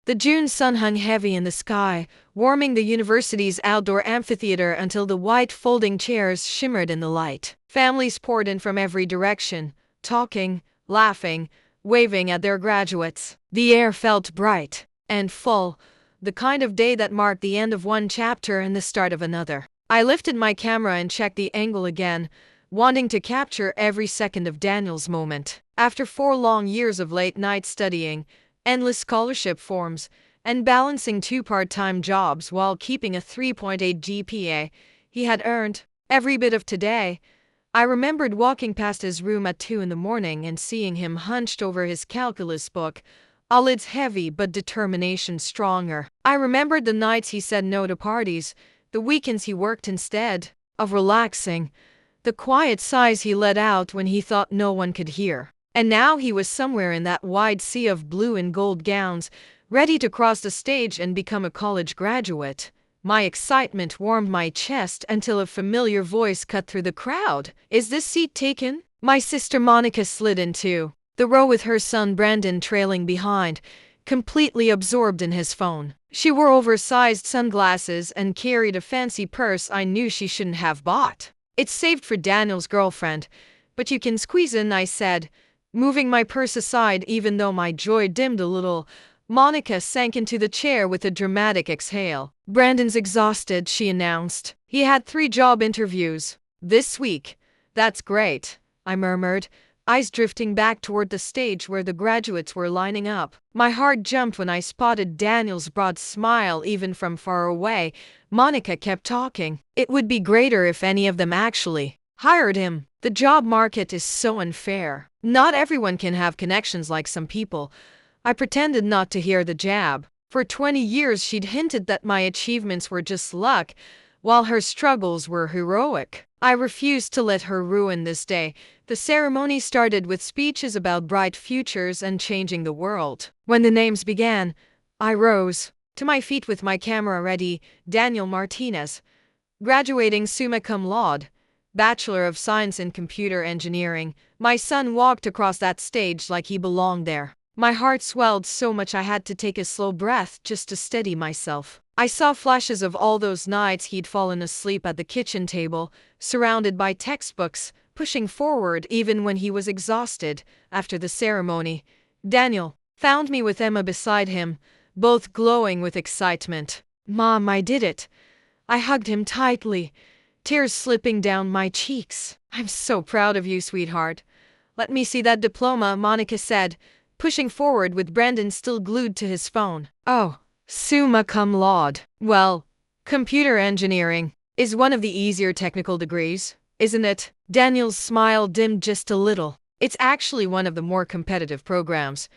The June sun hung heavy in the sky, warming the university's outdoor amphitheater until the white folding chairs shimmered in the light. Families poured in from every direction, talking, laughing, waving at their graduates. The air felt bright and full, the kind of day that marked the end of one chapter and the start of another. I lifted my camera and checked the angle again, wanting to capture every second of Daniel's moment. After 4 long years of late-night studying, endless scholarship forms, and balancing 2 part-time jobs while keeping a 3.8 GPA, he had earned every bit of today. I remembered walking past his room at 2 in the morning and seeing him hunched over his calculus book, eyelids heavy but determination stronger. I remembered the nights he said no to parties, the weekends he worked instead of relaxing, the quiet sighs he let out when he thought no one could hear. And now he was somewhere in that wide sea of blue and gold gowns, ready to cross the stage and become a college graduate. My excitement warmed my chest until a familiar voice cut through the crowd. "Is this seat taken?" My sister Monica slid into the row with her son Brandon trailing behind, completely absorbed in his phone. She wore oversized sunglasses and carried a fancy purse I knew she shouldn't have bought. "It's saved for Daniel's girlfriend, but you can squeeze in," I said, moving my purse aside even though my joy dimmed a little. Monica sank into the chair with a dramatic exhale. "Brandon's exhausted," she announced. "He had 3 job interviews this week." "That's great," I murmured, eyes drifting back toward the stage where the graduates were lining up. My heart jumped when I spotted Daniel's broad smile even from far away. Monica kept talking. "It would be greater if any of them actually hired him. The job market is so unfair. Not everyone can have connections like some people." I pretended not to hear the jab. For 20 years she'd hinted that my achievements were just luck, while her struggles were heroic. I refused to let her ruin this day. The ceremony started with speeches about bright futures and changing the world. When the names began, I rose to my feet with my camera ready. Daniel Martinez, graduating summa cum laude, Bachelor of Science in Computer Engineering. My son walked across that stage like he belonged there. My heart swelled so much I had to take a slow breath just to steady myself. I saw flashes of all those nights he'd fallen asleep at the kitchen table, surrounded by textbooks, pushing forward even when he was exhausted. After the ceremony, Daniel found me with Emma beside him, both glowing with excitement. "Mom, I did it." I hugged him tightly, tears slipping down my cheeks. "I'm so proud of you, sweetheart." "Let me see that diploma," Monica said, pushing forward with Brandon still glued to his phone. "Oh, summa cum laude. Well, computer engineering is one of the easier technical degrees, isn't it?" Daniel's smile dimmed just a little. "It's actually one of the more competitive programs,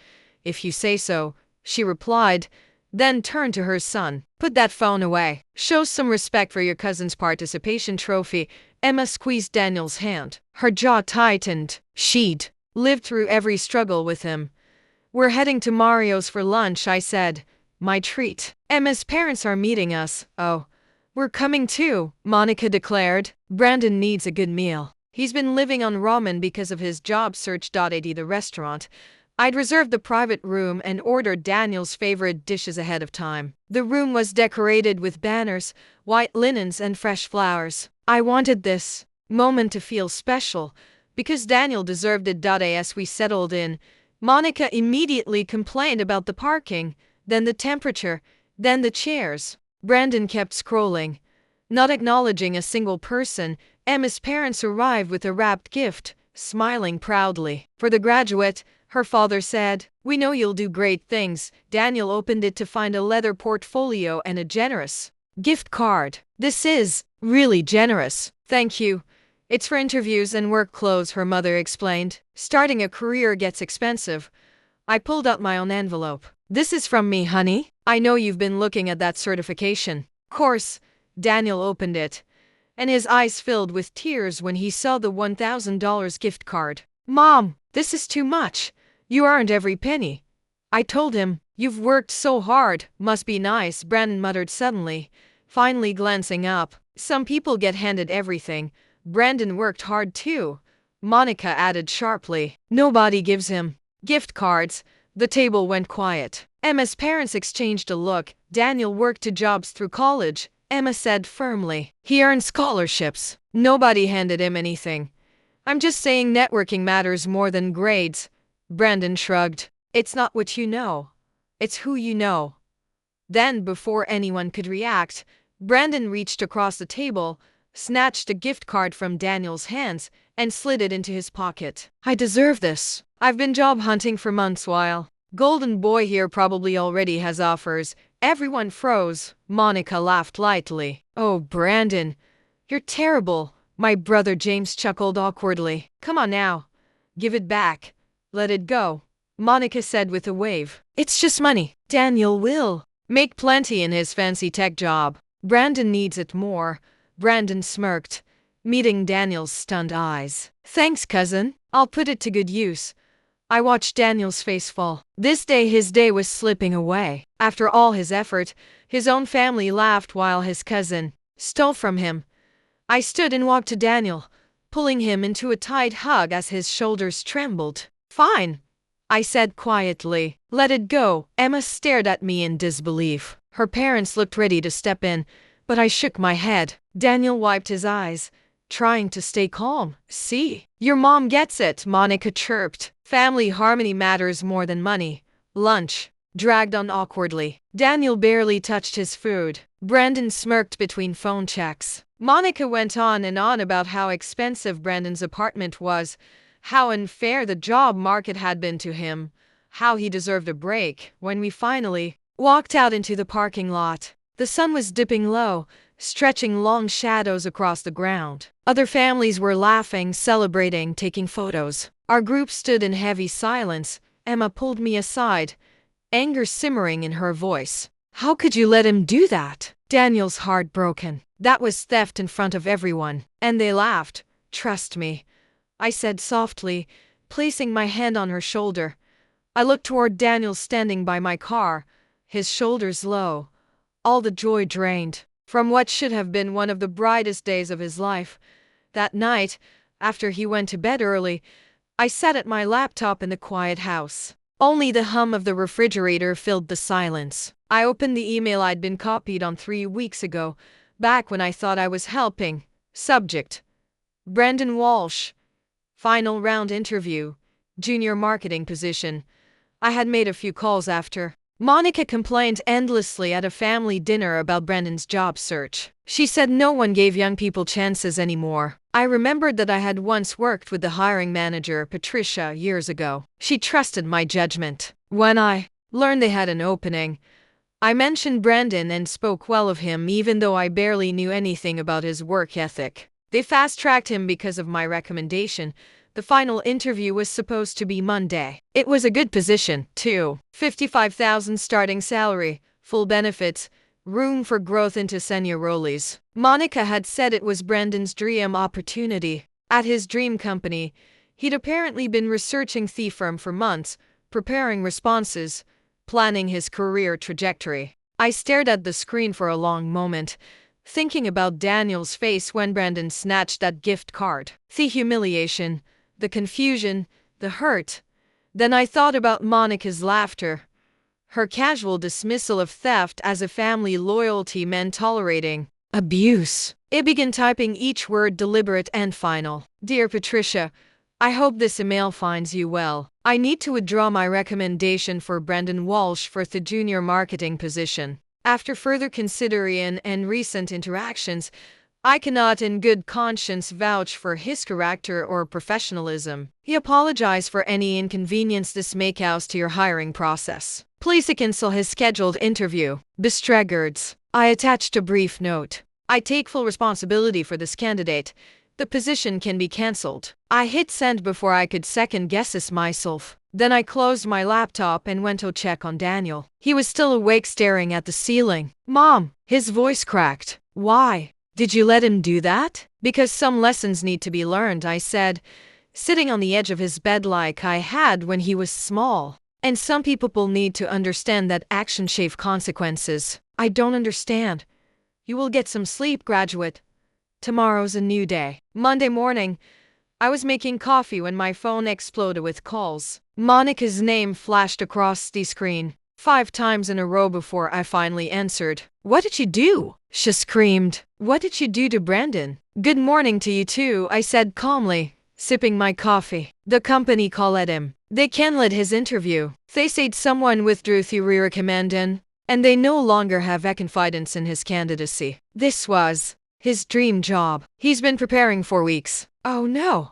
if you say so," she replied, then turned to her son. "Put that phone away. Show some respect for your cousin's participation trophy." Emma squeezed Daniel's hand. Her jaw tightened. She'd lived through every struggle with him. "We're heading to Mario's for lunch," I said. "My treat." "Emma's parents are meeting us." "Oh, we're coming too," Monica declared. "Brandon needs a good meal. He's been living on ramen because of his job search." At the restaurant, I'd reserved the private room and ordered Daniel's favorite dishes ahead of time. The room was decorated with banners, white linens, and fresh flowers. I wanted this moment to feel special, because Daniel deserved it. As we settled in, Monica immediately complained about the parking, then the temperature, then the chairs. Brandon kept scrolling, not acknowledging a single person. Emma's parents arrived with a wrapped gift, smiling proudly. "For the graduate," her father said. "We know you'll do great things." Daniel opened it to find a leather portfolio and a generous gift card. "This is really generous." "Thank you. It's for interviews and work clothes," her mother explained. "Starting a career gets expensive." I pulled out my own envelope. "This is from me, honey. I know you've been looking at that certification." "Course." Daniel opened it, and his eyes filled with tears when he saw the $1,000 gift card. "Mom, this is too much. You earned every penny." I told him. "You've worked so hard." "Must be nice," Brandon muttered suddenly, finally glancing up. "Some people get handed everything." "Brandon worked hard too," Monica added sharply. "Nobody gives him gift cards." The table went quiet. Emma's parents exchanged a look. Daniel worked 2 jobs through college, Emma said firmly. He earned scholarships. Nobody handed him anything. I'm just saying networking matters more than grades. Brandon shrugged. It's not what you know. It's who you know. Then, before anyone could react, Brandon reached across the table, snatched a gift card from Daniel's hands, and slid it into his pocket. I deserve this. I've been job hunting for months while Golden Boy here probably already has offers. Everyone froze. Monica laughed lightly. Oh, Brandon, you're terrible. My brother James chuckled awkwardly. Come on now. Give it back. Let it go. Monica said with a wave. It's just money. Daniel will make plenty in his fancy tech job. Brandon needs it more. Brandon smirked, meeting Daniel's stunned eyes. Thanks, cousin. I'll put it to good use. I watched Daniel's face fall. This day his day was slipping away. After all his effort, his own family laughed while his cousin stole from him. I stood and walked to Daniel, pulling him into a tight hug as his shoulders trembled. Fine, I said quietly. Let it go. Emma stared at me in disbelief. Her parents looked ready to step in, but I shook my head. Daniel wiped his eyes, trying to stay calm. See, your mom gets it, Monica chirped. Family harmony matters more than money. Lunch dragged on awkwardly. Daniel barely touched his food. Brandon smirked between phone checks. Monica went on and on about how expensive Brandon's apartment was, how unfair the job market had been to him, how he deserved a break. When we finally walked out into the parking lot, the sun was dipping low, stretching long shadows across the ground. Other families were laughing, celebrating, taking photos. Our group stood in heavy silence. Emma pulled me aside, anger simmering in her voice. How could you let him do that? Daniel's heart broken. That was theft in front of everyone. And they laughed. Trust me, I said softly, placing my hand on her shoulder. I looked toward Daniel standing by my car, his shoulders low, all the joy drained from what should have been one of the brightest days of his life. That night, after he went to bed early, I sat at my laptop in the quiet house. Only the hum of the refrigerator filled the silence. I opened the email I'd been copied on 3 weeks ago, back when I thought I was helping. Subject: Brandon Walsh. Final round interview. Junior marketing position. I had made a few calls after. Monica complained endlessly at a family dinner about Brandon's job search. She said no one gave young people chances anymore. I remembered that I had once worked with the hiring manager, Patricia, years ago. She trusted my judgment. When I learned they had an opening, I mentioned Brandon and spoke well of him even though I barely knew anything about his work ethic. They fast-tracked him because of my recommendation. The final interview was supposed to be Monday. It was a good position, too. $55,000 starting salary, full benefits, room for growth into senior roles. Monica had said it was Brandon's dream opportunity. At his dream company, he'd apparently been researching the firm for months, preparing responses, planning his career trajectory. I stared at the screen for a long moment, thinking about Daniel's face when Brandon snatched that gift card. The humiliation, the confusion, the hurt. Then I thought about Monica's laughter, her casual dismissal of theft as a family loyalty meant tolerating abuse. I began typing each word deliberate and final. Dear Patricia, I hope this email finds you well. I need to withdraw my recommendation for Brandon Walsh for the junior marketing position. After further consideration and recent interactions, I cannot in good conscience vouch for his character or professionalism. He apologized for any inconvenience this may cause to your hiring process. Please cancel his scheduled interview. Best regards. I attached a brief note. I take full responsibility for this candidate. The position can be cancelled. I hit send before I could second guess this myself. Then I closed my laptop and went to check on Daniel. He was still awake staring at the ceiling. Mom, his voice cracked. Why did you let him do that? Because some lessons need to be learned, I said, sitting on the edge of his bed like I had when he was small. And some people need to understand that actions have consequences. I don't understand. You will get some sleep, graduate. Tomorrow's a new day. Monday morning, I was making coffee when my phone exploded with calls. Monica's name flashed across the screen. 5 times in a row before I finally answered. "What did you do?" she screamed. "What did you do to Brandon?" "Good morning to you too," I said calmly, sipping my coffee. "The company called him. They canceled his interview. They said someone withdrew the recommendation, and they no longer have confidence in his candidacy. This was his dream job. He's been preparing for weeks." "Oh no,"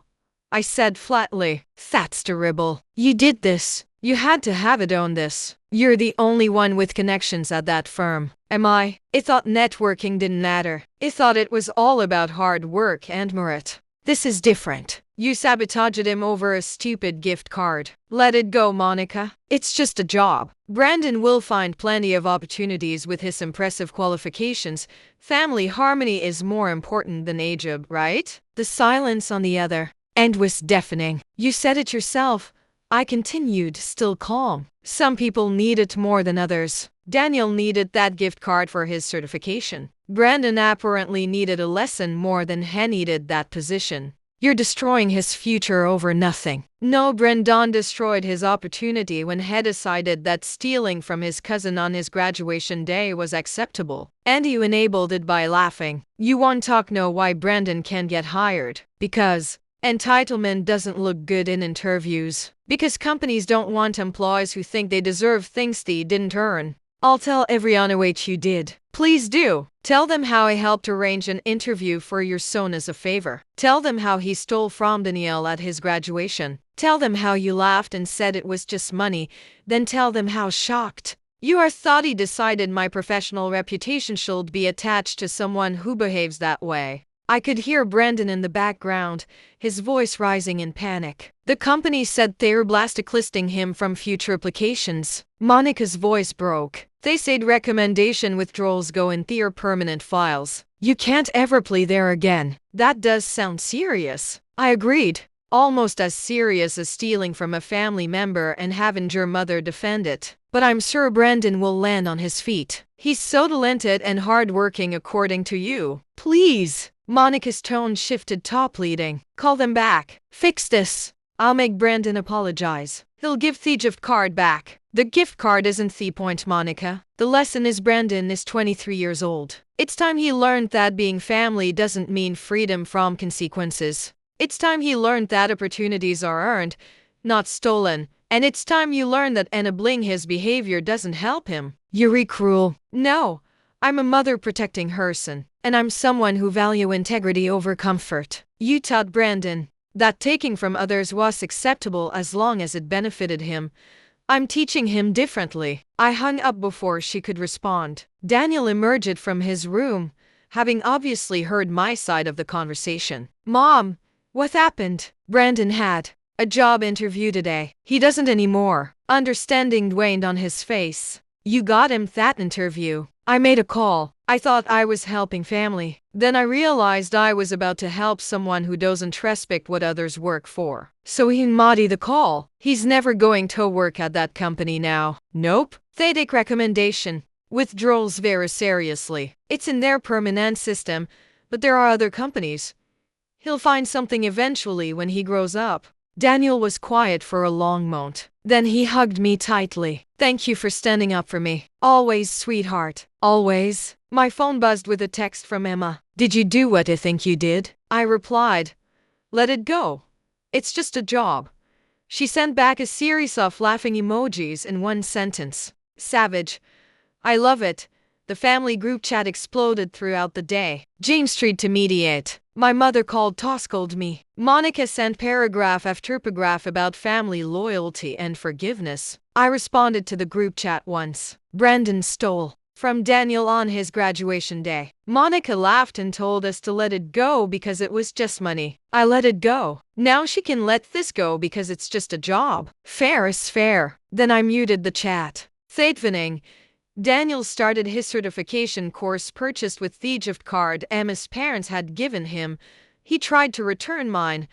I said flatly. "That's terrible. You did this. You had to have it on this. You're the only one with connections at that firm." "Am I?" "I thought networking didn't matter. I thought it was all about hard work and merit. This is different. You sabotaged him over a stupid gift card." "Let it go, Monica. It's just a job. Brandon will find plenty of opportunities with his impressive qualifications. Family harmony is more important than age, right?" The silence on the other end was deafening. "You said it yourself," I continued, still calm. "Some people need it more than others. Daniel needed that gift card for his certification. Brandon apparently needed a lesson more than he needed that position. You're destroying his future over nothing." "No, Brandon destroyed his opportunity when he decided that stealing from his cousin on his graduation day was acceptable. And you enabled it by laughing. You won't talk know why Brandon can't get hired. Because entitlement doesn't look good in interviews. Because companies don't want employees who think they deserve things they didn't earn." "I'll tell everyone what you did." "Please do. Tell them how I helped arrange an interview for your son as a favor. Tell them how he stole from Danielle at his graduation. Tell them how you laughed and said it was just money. Then tell them how shocked you are thought he decided my professional reputation should be attached to someone who behaves that way." I could hear Brandon in the background, his voice rising in panic. "The company said they're blacklisting him from future applications." Monica's voice broke. "They said recommendation withdrawals go in their permanent files. You can't ever play there again." "That does sound serious." I agreed. "Almost as serious as stealing from a family member and having your mother defend it. But I'm sure Brandon will land on his feet. He's so talented and hardworking according to you." "Please." Monica's tone shifted to pleading. "Call them back. Fix this. I'll make Brandon apologize. He'll give the gift card back." "The gift card isn't the point, Monica. The lesson is Brandon is 23 years old. It's time he learned that being family doesn't mean freedom from consequences. It's time he learned that opportunities are earned, not stolen. And it's time you learn that enabling his behavior doesn't help him." "You're cruel." "No. I'm a mother protecting her son. And I'm someone who value integrity over comfort. You taught Brandon that taking from others was acceptable as long as it benefited him. I'm teaching him differently." I hung up before she could respond. Daniel emerged from his room, having obviously heard my side of the conversation. "Mom, what happened?" "Brandon had a job interview today. He doesn't anymore." Understanding waned on his face. "You got him that interview?" "I made a call. I thought I was helping family. Then I realized I was about to help someone who doesn't respect what others work for. So he muddy the call. He's never going to work at that company now." "Nope. They take recommendation withdrawals very seriously. It's in their permanent system, but there are other companies. He'll find something eventually when he grows up." Daniel was quiet for a long moment. Then he hugged me tightly. "Thank you for standing up for me. Always, sweetheart. Always." My phone buzzed with a text from Emma. "Did you do what I think you did?" I replied, "Let it go. It's just a job." She sent back a series of laughing emojis in one sentence. Savage. I love it. The family group chat exploded throughout the day. James Street to mediate. My mother called to scold me. Monica sent paragraph after paragraph about family loyalty and forgiveness. I responded to the group chat once. Brandon stole from Daniel on his graduation day. Monica laughed and told us to let it go because it was just money. I let it go. Now she can let this go because it's just a job. Fair is fair. Then I muted the chat. That evening, Daniel started his certification course purchased with the gift card Emma's parents had given him. He tried to return mine,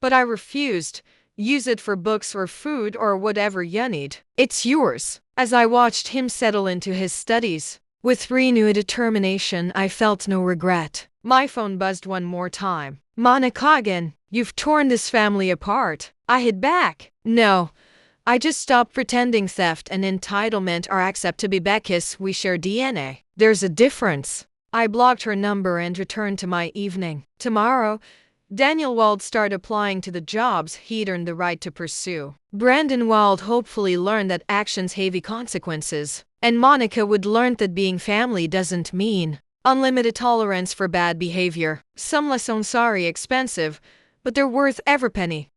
but I refused. Use it for books or food or whatever you need. It's yours. As I watched him settle into his studies, with renewed determination, I felt no regret. My phone buzzed one more time. "Monica again, you've torn this family apart." I hit back. "No, I just stopped pretending theft and entitlement are acceptable because we share DNA. There's a difference. I blocked her number and returned to my evening. Tomorrow, Daniel Wald started applying to the jobs he'd earned the right to pursue. Brandon Wald hopefully learned that actions have consequences. And Monica would learn that being family doesn't mean unlimited tolerance for bad behavior. Some lessons are expensive, but they're worth every penny.